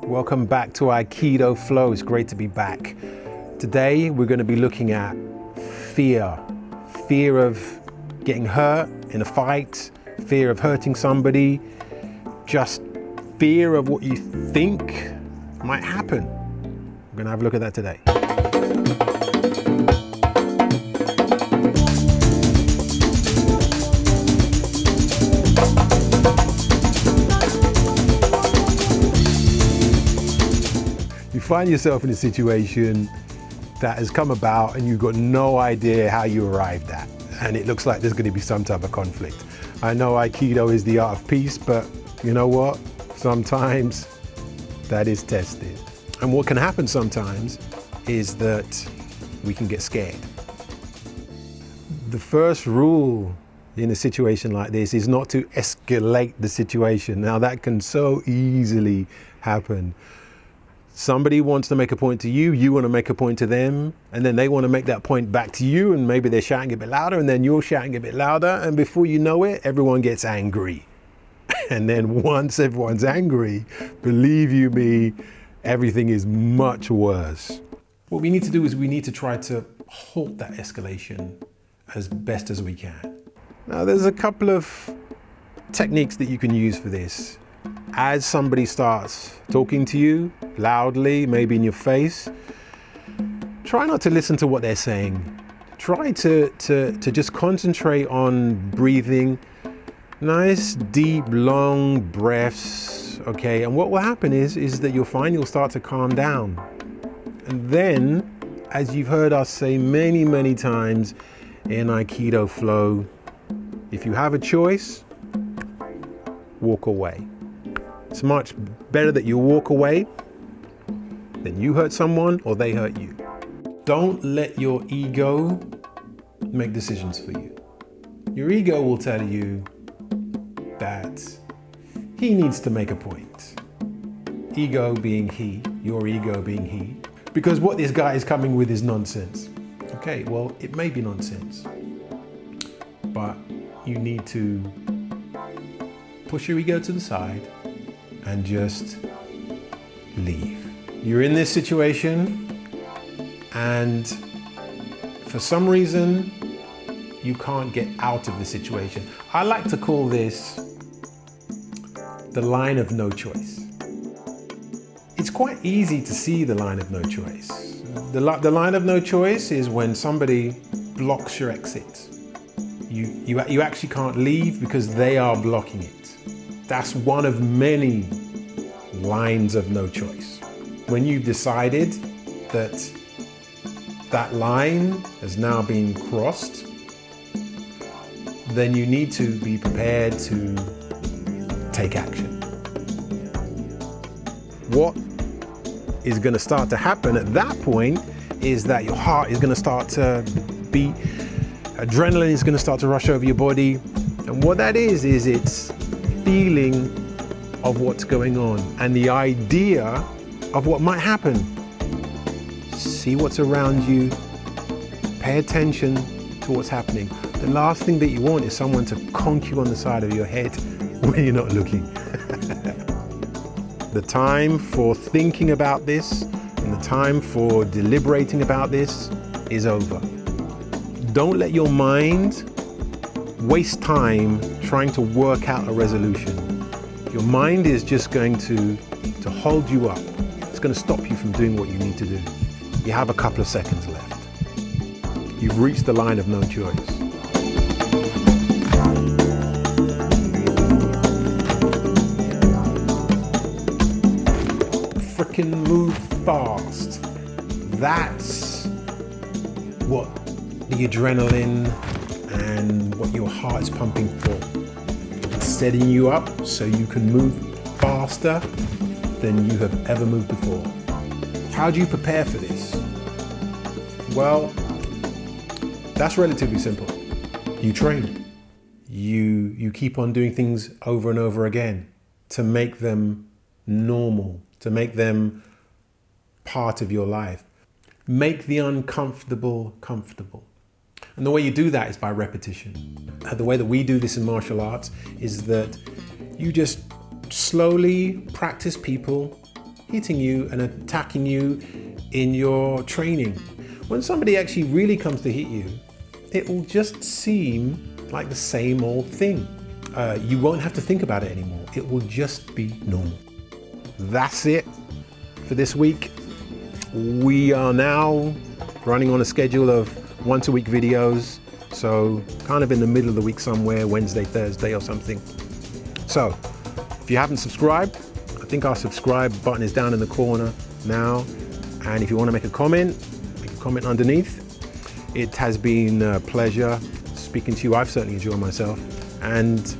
Welcome back to Aikidoflow. It's great to be back. Today we're going to be looking at fear. Fear of getting hurt in a fight, fear of hurting somebody, just fear of what you think might happen. We're going to have a look at that today. You find yourself in a situation that has come about and you've got no idea how you arrived at. And it looks like there's going to be some type of conflict. I know Aikido is the art of peace, but you know what? Sometimes that is tested. And what can happen sometimes is that we can get scared. The first rule in a situation like this is not to escalate the situation. Now that can so easily happen. Somebody wants to make a point to you, you want to make a point to them, and then they want to make that point back to you, and maybe they're shouting a bit louder, and then you're shouting a bit louder, and before you know it, everyone gets angry. And then once everyone's angry, believe you me, everything is much worse. What we need to do is we need to try to halt that escalation as best as we can. Now, there's a couple of techniques that you can use for this. As somebody starts talking to you loudly, maybe in your face, try not to listen to what they're saying. Try to just concentrate on breathing. Nice, deep, long breaths, okay? And what will happen is that you'll find you'll start to calm down. And then, as you've heard us say many, many times in Aikidoflow, if you have a choice, walk away. It's much better that you walk away than you hurt someone or they hurt you. Don't let your ego make decisions for you. Your ego will tell you that he needs to make a point. Ego being he, your ego being he. Because what this guy is coming with is nonsense. Okay, well, it may be nonsense, but you need to push your ego to the side and just leave. You're in this situation and for some reason you can't get out of the situation. I like to call this the line of no choice. It's quite easy to see the line of no choice. The line of no choice is when somebody blocks your exit. You actually can't leave because they are blocking it. That's one of many lines of no choice. When you've decided that that line has now been crossed, then you need to be prepared to take action. What is going to start to happen at that point is that your heart is going to start to beat, adrenaline is going to start to rush over your body, and what that is it's feeling of what's going on and the idea of what might happen. See what's around you, pay attention to what's happening. The last thing that you want is someone to conk you on the side of your head when you're not looking. The time for thinking about this and the time for deliberating about this is over. Don't let your mind waste time trying to work out a resolution. Your mind is just going to hold you up. It's going to stop you from doing what you need to do. You have a couple of seconds left. You've reached the line of no choice. Frickin' move fast. That's what the adrenaline and what your heart is pumping for. It's setting you up so you can move faster than you have ever moved before. How do you prepare for this? Well, that's relatively simple. You train. You keep on doing things over and over again to make them normal, to make them part of your life. Make the uncomfortable comfortable. And the way you do that is by repetition. The way that we do this in martial arts is that you just slowly practice people hitting you and attacking you in your training. When somebody actually really comes to hit you, it will just seem like the same old thing. You won't have to think about it anymore. It will just be normal. That's it for this week. We are now running on a schedule of once a week videos. So kind of in the middle of the week somewhere, Wednesday, Thursday or something. So if you haven't subscribed, I think our subscribe button is down in the corner now. And if you want to make a comment underneath. It has been a pleasure speaking to you. I've certainly enjoyed myself, and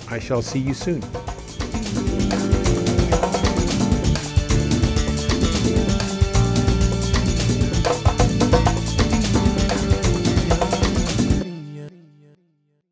I shall see you soon.